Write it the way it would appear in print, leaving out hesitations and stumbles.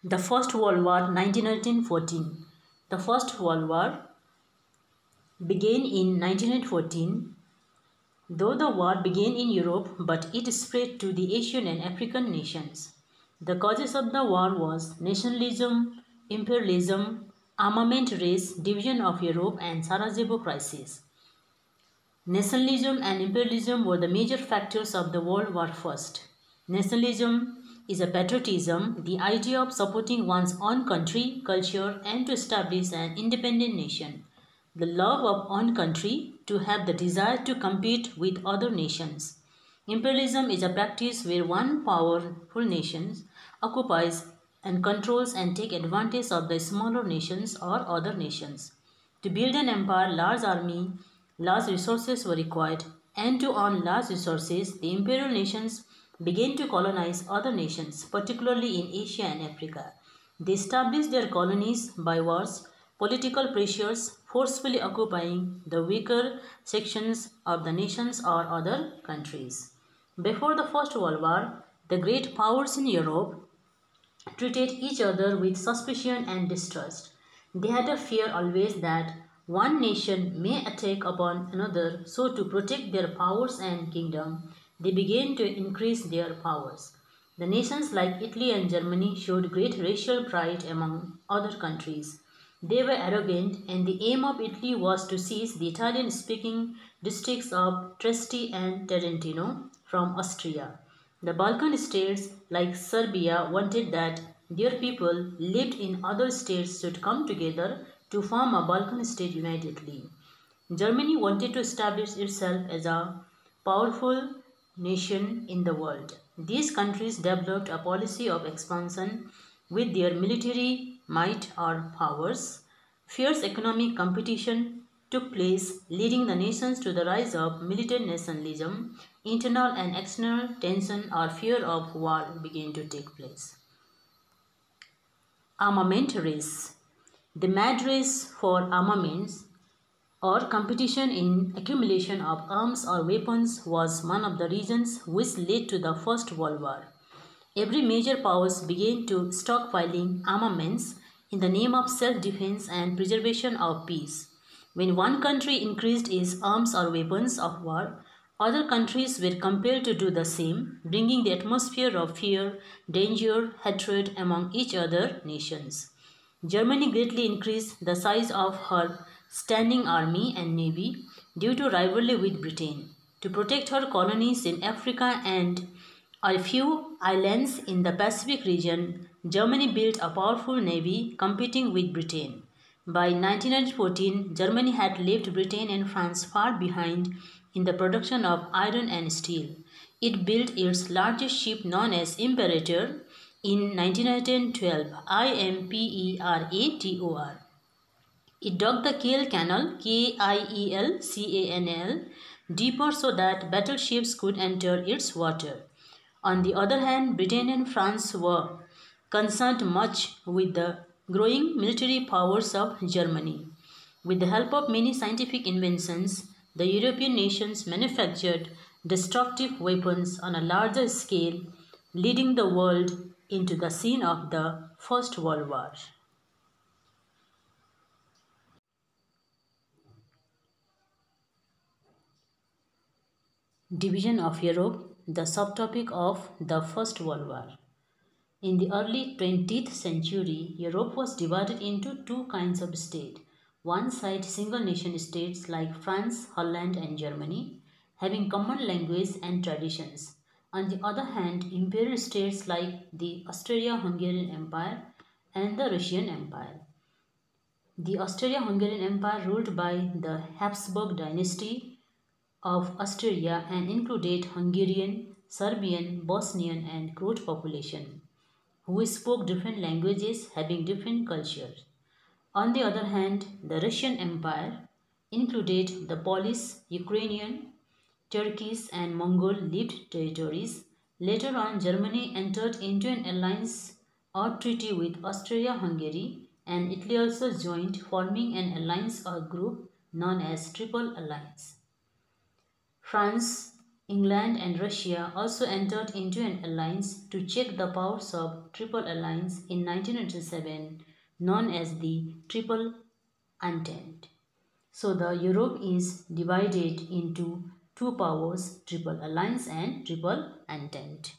The First World War 1914. The First World War began in 1914. Though the war began in Europe, but it spread to the Asian and African nations. The causes of the war was nationalism, imperialism, armament race, division of Europe, and Sarajevo crisis. Nationalism and imperialism were the major factors of the World War I. Nationalism is a patriotism, the idea of supporting one's own country, culture, and to establish an independent nation. The love of own country, to have the desire to compete with other nations. Imperialism is a practice where one powerful nation occupies and controls and take advantage of the smaller nations or other nations. To build an empire, large army, large resources were required, and to earn large resources, the imperial nations began to colonize other nations, particularly in Asia and Africa. They established their colonies by wars, political pressures, forcefully occupying the weaker sections of the nations or other countries. Before the First World War, the great powers in Europe treated each other with suspicion and distrust. They had a fear always that one nation may attack upon another, so to protect their powers and kingdom, they began to increase their powers. The nations like Italy and Germany showed great racial pride among other countries. They were arrogant, and the aim of Italy was to seize the Italian-speaking districts of Trieste and Trentino from Austria. The Balkan states like Serbia wanted that their people lived in other states should come together to form a Balkan state unitedly. Germany wanted to establish itself as a powerful nation in the world. These countries developed a policy of expansion with their military might or powers. Fierce economic competition took place, leading the nations to the rise of militant nationalism. Internal and external tension or fear of war began to take place. Armament race. The mad race for armaments or competition in accumulation of arms or weapons was one of the reasons which led to the First World War. Every major powers began to stockpiling armaments in the name of self-defense and preservation of peace. When one country increased its arms or weapons of war, other countries were compelled to do the same, bringing the atmosphere of fear, danger, hatred among each other nations. Germany greatly increased the size of her standing army and navy due to rivalry with Britain. To protect her colonies in Africa and a few islands in the Pacific region, Germany built a powerful navy competing with Britain. By 1914, Germany had left Britain and France far behind in the production of iron and steel. It built its largest ship known as Imperator in 1912, Imperator. It dug the Kiel Canal, Kielcanal, deeper so that battleships could enter its water. On the other hand, Britain and France were concerned much with the growing military powers of Germany. With the help of many scientific inventions, the European nations manufactured destructive weapons on a larger scale, leading the world into the scene of the First World War. Division of Europe, the subtopic of the First World War. In the early 20th century, Europe was divided into two kinds of states. One side single nation states like France, Holland and Germany, having common language and traditions. On the other hand, imperial states like the Austria-Hungarian Empire and the Russian Empire. The Austria-Hungarian Empire ruled by the Habsburg dynasty of Austria and included Hungarian, Serbian, Bosnian and Croat population, who spoke different languages having different cultures. On the other hand, the Russian Empire included the Polish, Ukrainian, Turkish and Mongol lived territories. Later on, Germany entered into an alliance or treaty with Austria-Hungary, and Italy also joined, forming an alliance or group known as Triple Alliance. France England and Russia also entered into an alliance to check the powers of Triple Alliance in 1997, known as the Triple Entente. So the Europe is divided into two powers, Triple Alliance and Triple Entente.